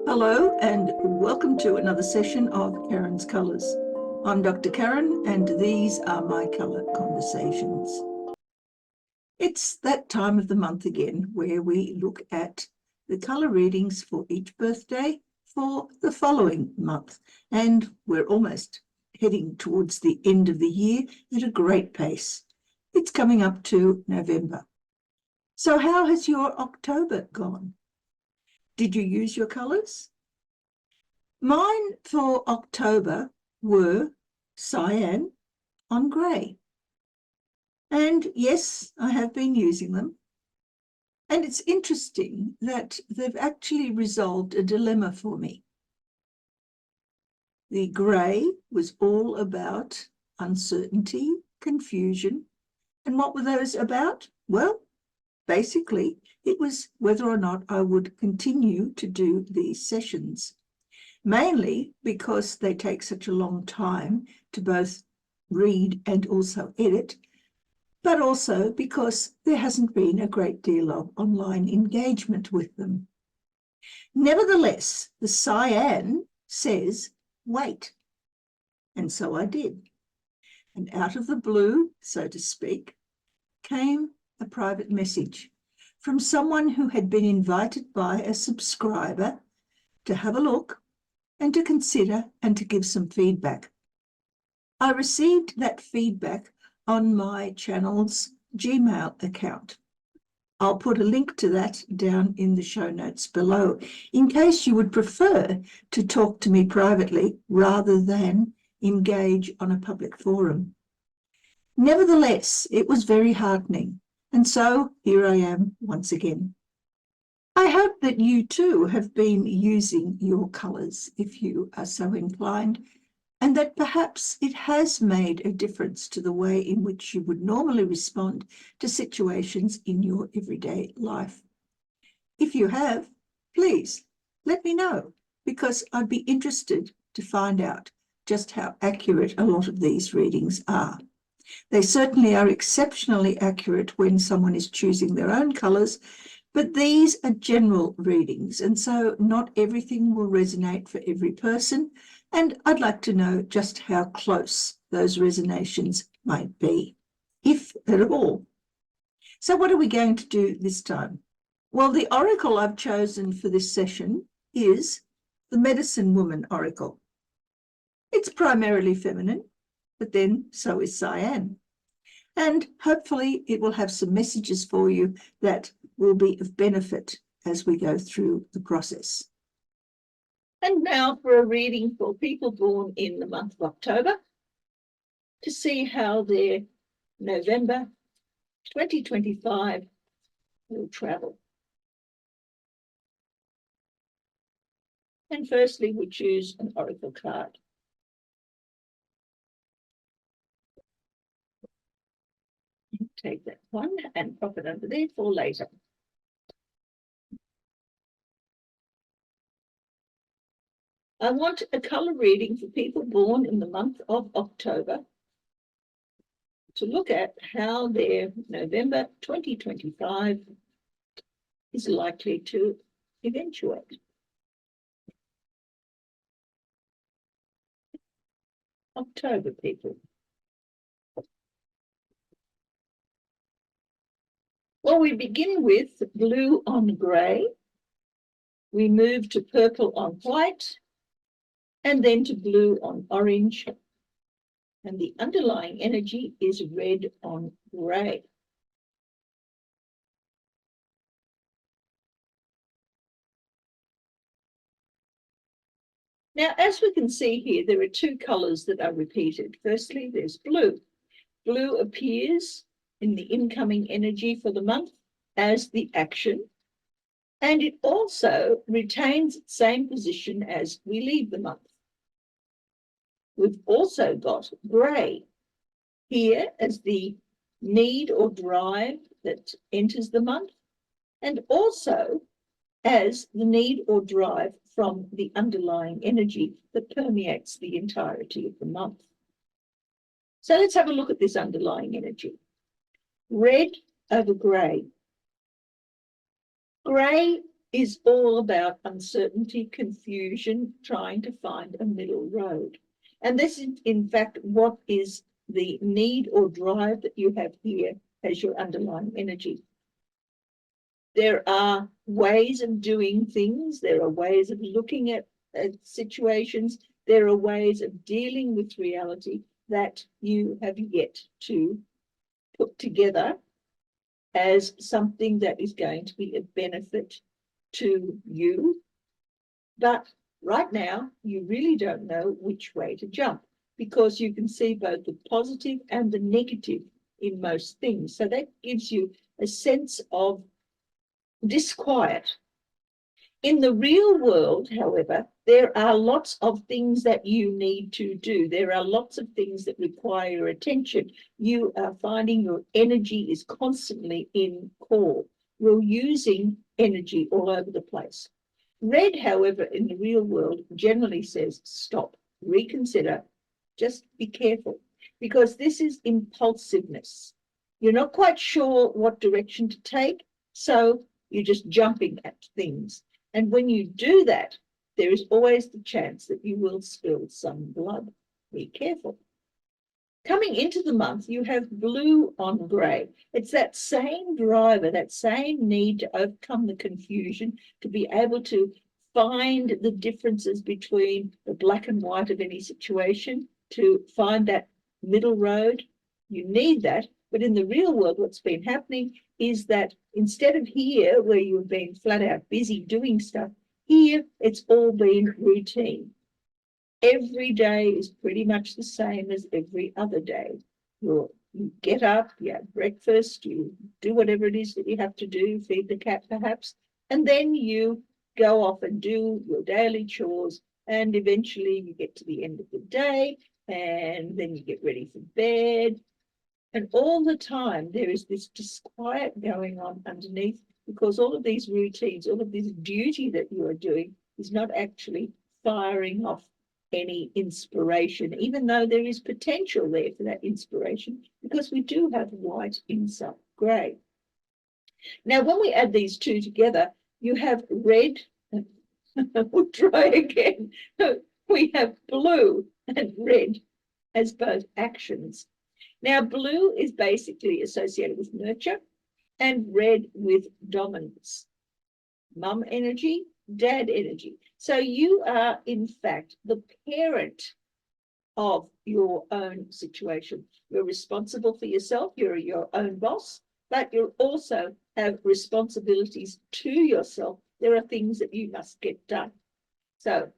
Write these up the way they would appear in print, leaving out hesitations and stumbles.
Hello and welcome to another session of Karen's Colours. I'm Dr. Karen and these are my colour conversations. It's that time of the month again where we look at the colour readings for each birthday for the following month, and we're almost heading towards the end of the year at a great pace. It's coming up to November. So how has your October gone? Did you use your colours? Mine for October were cyan on grey. And yes, I have been using them. And it's interesting that they've actually resolved a dilemma for me. The grey was all about uncertainty, confusion. And what were those about? Well, basically, it was whether or not I would continue to do these sessions. Mainly because they take such a long time to both read and also edit, but also because there hasn't been a great deal of online engagement with them. Nevertheless, the cyan says, wait. And so I did. And out of the blue, so to speak, came a private message from someone who had been invited by a subscriber to have a look and to consider and to give some feedback. I received that feedback on my channel's Gmail account. I'll put a link to that down in the show notes below, in case you would prefer to talk to me privately rather than engage on a public forum. Nevertheless, it was very heartening, and so here I am once again. I hope that you too have been using your colours if you are so inclined, and that perhaps it has made a difference to the way in which you would normally respond to situations in your everyday life. If you have, please let me know, because I'd be interested to find out just how accurate a lot of these readings are. They certainly are exceptionally accurate when someone is choosing their own colours, but these are general readings, and so not everything will resonate for every person, and I'd like to know just how close those resonations might be, if at all. So what are we going to do this time? Well, the oracle I've chosen for this session is the Medicine Woman Oracle. It's primarily feminine, but then so is cyan. And hopefully it will have some messages for you that will be of benefit as we go through the process. And now for a reading for people born in the month of October to see how their November 2025 will travel. And firstly, we choose an oracle card. Take that one and pop it under there for later. I want a colour reading for people born in the month of October to look at how their November 2025 is likely to eventuate. October people. Well, we begin with blue on grey. We move to purple on white, and then to blue on orange. And the underlying energy is red on grey. Now, as we can see here, there are two colours that are repeated. Firstly, there's blue. Blue appears in the incoming energy for the month as the action, and it also retains its same position as we leave the month. We've also got grey here as the need or drive that enters the month, and also as the need or drive from the underlying energy that permeates the entirety of the month. So let's have a look at this underlying energy. Red over grey. Grey is all about uncertainty, confusion, trying to find a middle road. And this is, in fact, what is the need or drive that you have here as your underlying energy. There are ways of doing things. There are ways of looking at situations. There are ways of dealing with reality that you have yet to put together as something that is going to be a benefit to you. But right now, you really don't know which way to jump, because you can see both the positive and the negative in most things. So that gives you a sense of disquiet. In the real world, however, there are lots of things that you need to do. There are lots of things that require your attention. You are finding your energy is constantly in call. You're using energy all over the place. Red, however, in the real world generally says stop, reconsider, just be careful, because this is impulsiveness. You're not quite sure what direction to take, so you're just jumping at things. And when you do that, there is always the chance that you will spill some blood. Be careful. Coming into the month, you have blue on grey. It's that same driver, that same need to overcome the confusion, to be able to find the differences between the black and white of any situation, to find that middle road. You need that. But in the real world, what's been happening is that instead of here, where you've been flat out busy doing stuff, here it's all been routine. Every day is pretty much the same as every other day. You get up, you have breakfast, you do whatever it is that you have to do, feed the cat perhaps, and then you go off and do your daily chores, and eventually you get to the end of the day, and then you get ready for bed. And all the time there is this disquiet going on underneath, because all of these routines, all of this duty that you are doing is not actually firing off any inspiration, even though there is potential there for that inspiration, because we do have white inside grey. Now, when we add these two together, you have red, we'll try again. We have blue and red as both actions. Now, blue is basically associated with nurture and red with dominance. Mum energy, dad energy. So you are, in fact, the parent of your own situation. You're responsible for yourself. You're your own boss, but you also have responsibilities to yourself. There are things that you must get done. So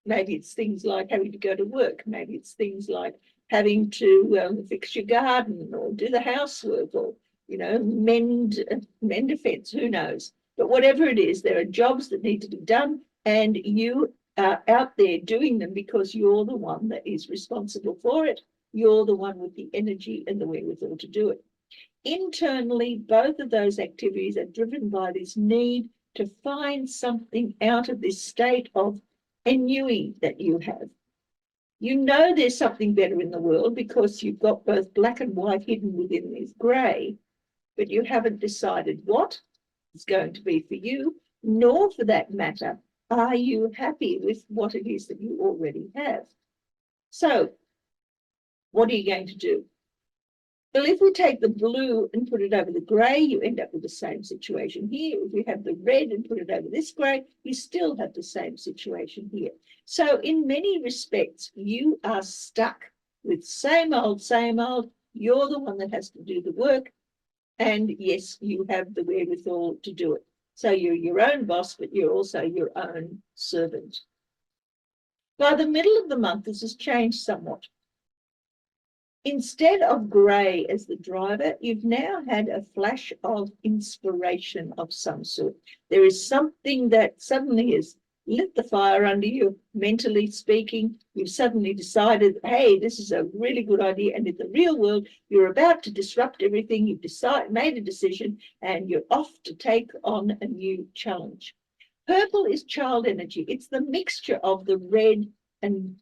maybe it's things like having to go to work. Maybe it's things like having to fix your garden or do the housework, or, you know, mend a fence, who knows. But whatever it is, there are jobs that need to be done, and you are out there doing them because you're the one that is responsible for it. You're the one with the energy and the wherewithal to do it. Internally, both of those activities are driven by this need to find something out of this state of ennui that you have. You know there's something better in the world because you've got both black and white hidden within this grey, but you haven't decided what is going to be for you, nor for that matter, are you happy with what it is that you already have. So what are you going to do? Well, if we take the blue and put it over the grey, you end up with the same situation here. If you have the red and put it over this grey, you still have the same situation here. So in many respects, you are stuck with same old, same old. You're the one that has to do the work. And yes, you have the wherewithal to do it. So you're your own boss, but you're also your own servant. By the middle of the month, this has changed somewhat. Instead of grey as the driver, you've now had a flash of inspiration of some sort. There is something that suddenly has lit the fire under you, mentally speaking. You've suddenly decided, hey, this is a really good idea. And in the real world, you're about to disrupt everything. You've made a decision, and you're off to take on a new challenge. Purple is child energy. It's the mixture of the red and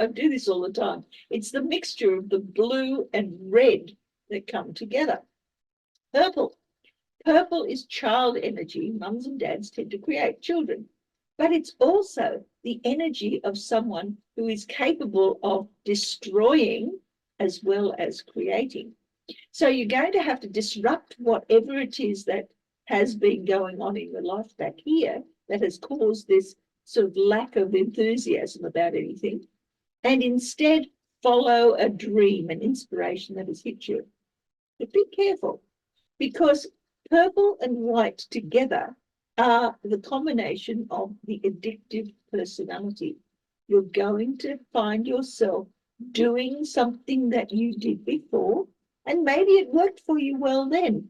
I do this all the time. It's the mixture of the blue and red that come together. Purple. Purple is child energy. Mums and dads tend to create children, but it's also the energy of someone who is capable of destroying as well as creating. So you're going to have to disrupt whatever it is that has been going on in your life back here that has caused this sort of lack of enthusiasm about anything, and instead follow a dream, an inspiration that has hit you. But be careful, because purple and white together are the combination of the addictive personality. You're going to find yourself doing something that you did before, and maybe it worked for you well then.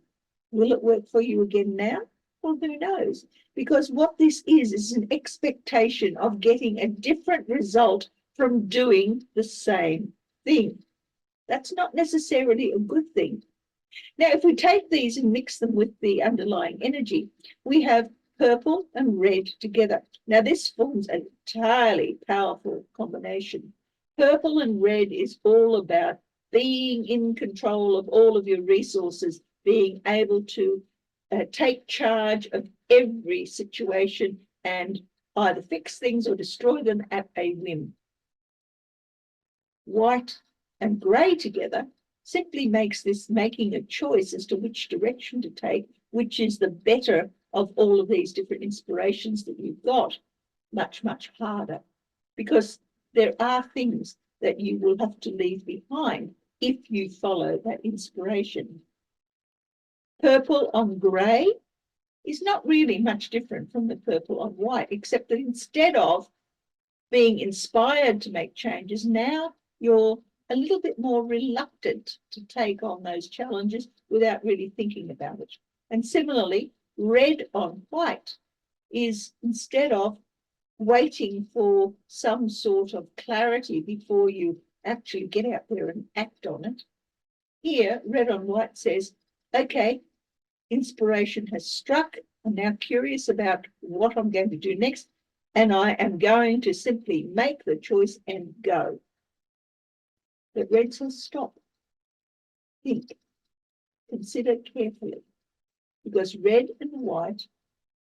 Will it work for you again now? Well, who knows? Because what this is an expectation of getting a different result from doing the same thing. That's not necessarily a good thing. Now, if we take these and mix them with the underlying energy, we have purple and red together. Now, this forms an entirely powerful combination. Purple and red is all about being in control of all of your resources, being able to take charge of every situation and either fix things or destroy them at a whim. White and grey together simply makes this making a choice as to which direction to take, which is the better of all of these different inspirations that you've got, much, much harder, because there are things that you will have to leave behind if you follow that inspiration. Purple on grey is not really much different from the purple on white, except that instead of being inspired to make changes, now you're a little bit more reluctant to take on those challenges without really thinking about it. And similarly, red on white is, instead of waiting for some sort of clarity before you actually get out there and act on it, here, red on white says, okay, inspiration has struck. I'm now curious about what I'm going to do next, and I am going to simply make the choice and go. But red says stop, think, consider carefully, because red and white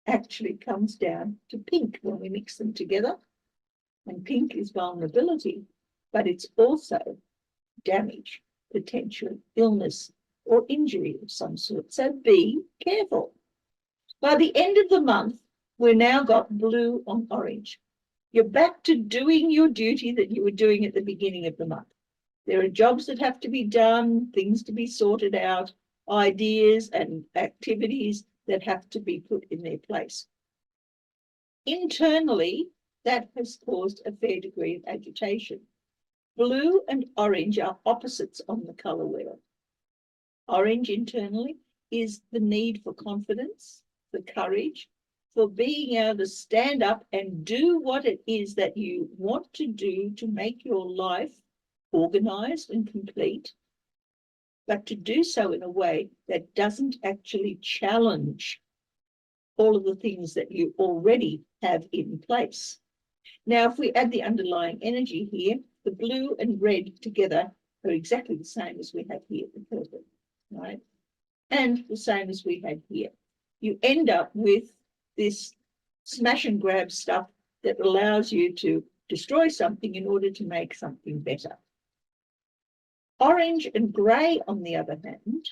actually comes down to pink when we mix them together. And pink is vulnerability, but it's also damage, potential illness or injury of some sort. So be careful. By the end of the month, we've now got blue on orange. You're back to doing your duty that you were doing at the beginning of the month. There are jobs that have to be done, things to be sorted out, ideas and activities that have to be put in their place. Internally, that has caused a fair degree of agitation. Blue and orange are opposites on the colour wheel. Orange internally is the need for confidence, for courage, for being able to stand up and do what it is that you want to do to make your life organized and complete, but to do so in a way that doesn't actually challenge all of the things that you already have in place. Now, if we add the underlying energy here, the blue and red together are exactly the same as we have here, the purple, right? And the same as we had here. You end up with this smash and grab stuff that allows you to destroy something in order to make something better. Orange and grey, on the other hand,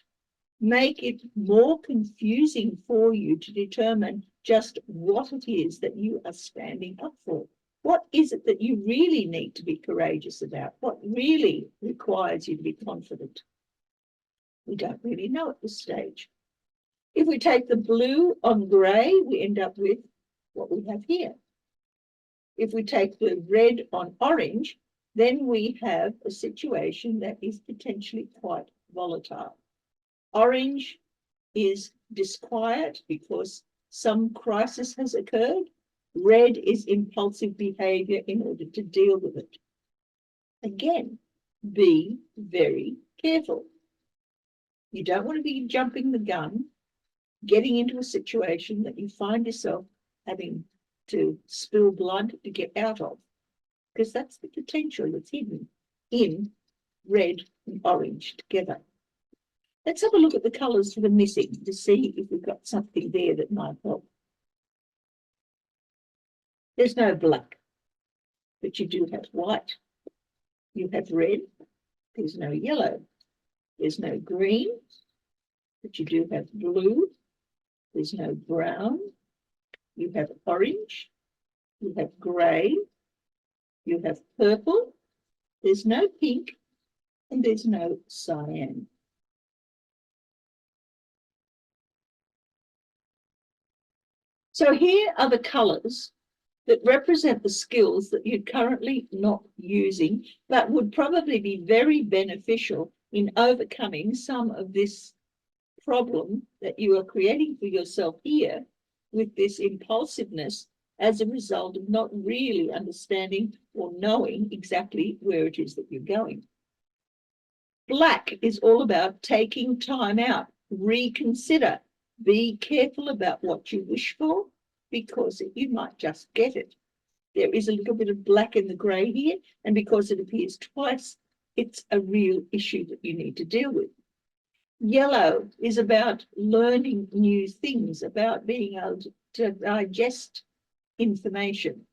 make it more confusing for you to determine just what it is that you are standing up for. What is it that you really need to be courageous about? What really requires you to be confident? We don't really know at this stage. If we take the blue on grey, we end up with what we have here. If we take the red on orange, then we have a situation that is potentially quite volatile. Orange is disquiet because some crisis has occurred. Red is impulsive behavior in order to deal with it. Again, be very careful. You don't want to be jumping the gun, getting into a situation that you find yourself having to spill blood to get out of, because that's the potential that's hidden in red and orange together. Let's have a look at the colours that are missing to see if we've got something there that might help. There's no black, but you do have white. You have red. There's no yellow. There's no green, but you do have blue. There's no brown. You have orange. You have grey. You have purple. There's no pink, and there's no cyan. So here are the colours that represent the skills that you're currently not using, but would probably be very beneficial in overcoming some of this problem that you are creating for yourself here with this impulsiveness as a result of not really understanding or knowing exactly where it is that you're going. Black is all about taking time out, reconsider, be careful about what you wish for, because you might just get it. There is a little bit of black in the grey here, and because it appears twice, it's a real issue that you need to deal with. Yellow is about learning new things, about being able to digest information.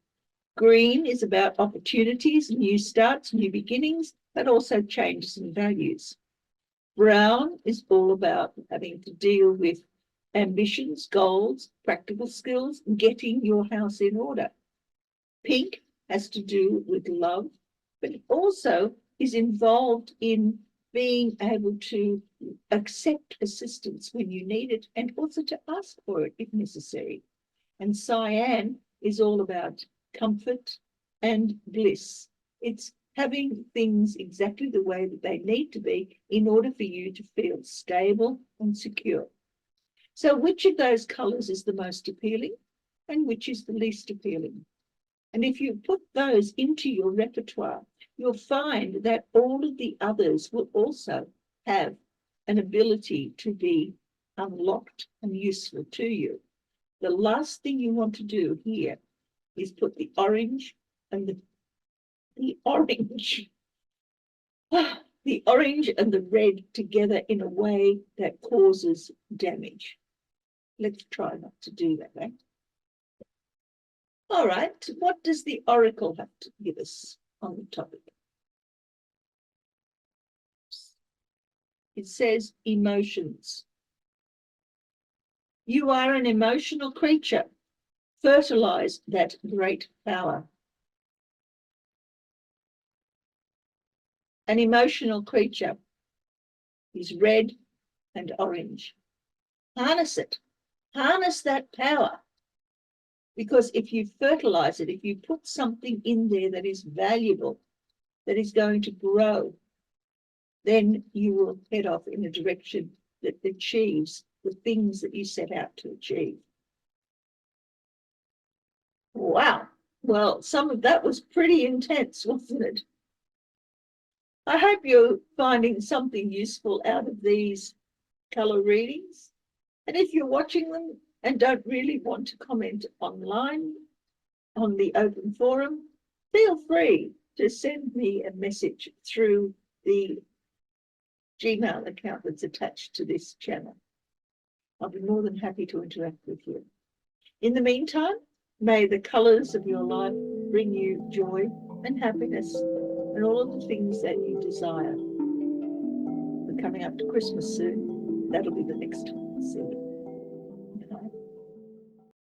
Green is about opportunities, new starts, new beginnings, but also changes in values. Brown is all about having to deal with ambitions, goals, practical skills, getting your house in order. Pink has to do with love, but it also is involved in being able to accept assistance when you need it and also to ask for it if necessary. And cyan is all about comfort and bliss. It's having things exactly the way that they need to be in order for you to feel stable and secure. So which of those colours is the most appealing and which is the least appealing? And if you put those into your repertoire, you'll find that all of the others will also have an ability to be unlocked and useful to you. The last thing you want to do here is put the orange and the orange and the red together in a way that causes damage. Let's try not to do that, eh? All right, what does the oracle have to give us on the topic? It says emotions. You are an emotional creature. Fertilize that great power. An emotional creature is red and orange. Harness it. Harness that power. Because if you fertilize it, if you put something in there that is valuable, that is going to grow, then you will head off in a direction that achieves the things that you set out to achieve. Wow. Well, some of that was pretty intense, wasn't it? I hope you're finding something useful out of these colour readings. And if you're watching them and don't really want to comment online on the open forum, feel free to send me a message through the Gmail account that's attached to this channel. I'll be more than happy to interact with you. In the meantime, may the colours of your life bring you joy and happiness and all of the things that you desire. We're coming up to Christmas soon. That'll be the next time. See you.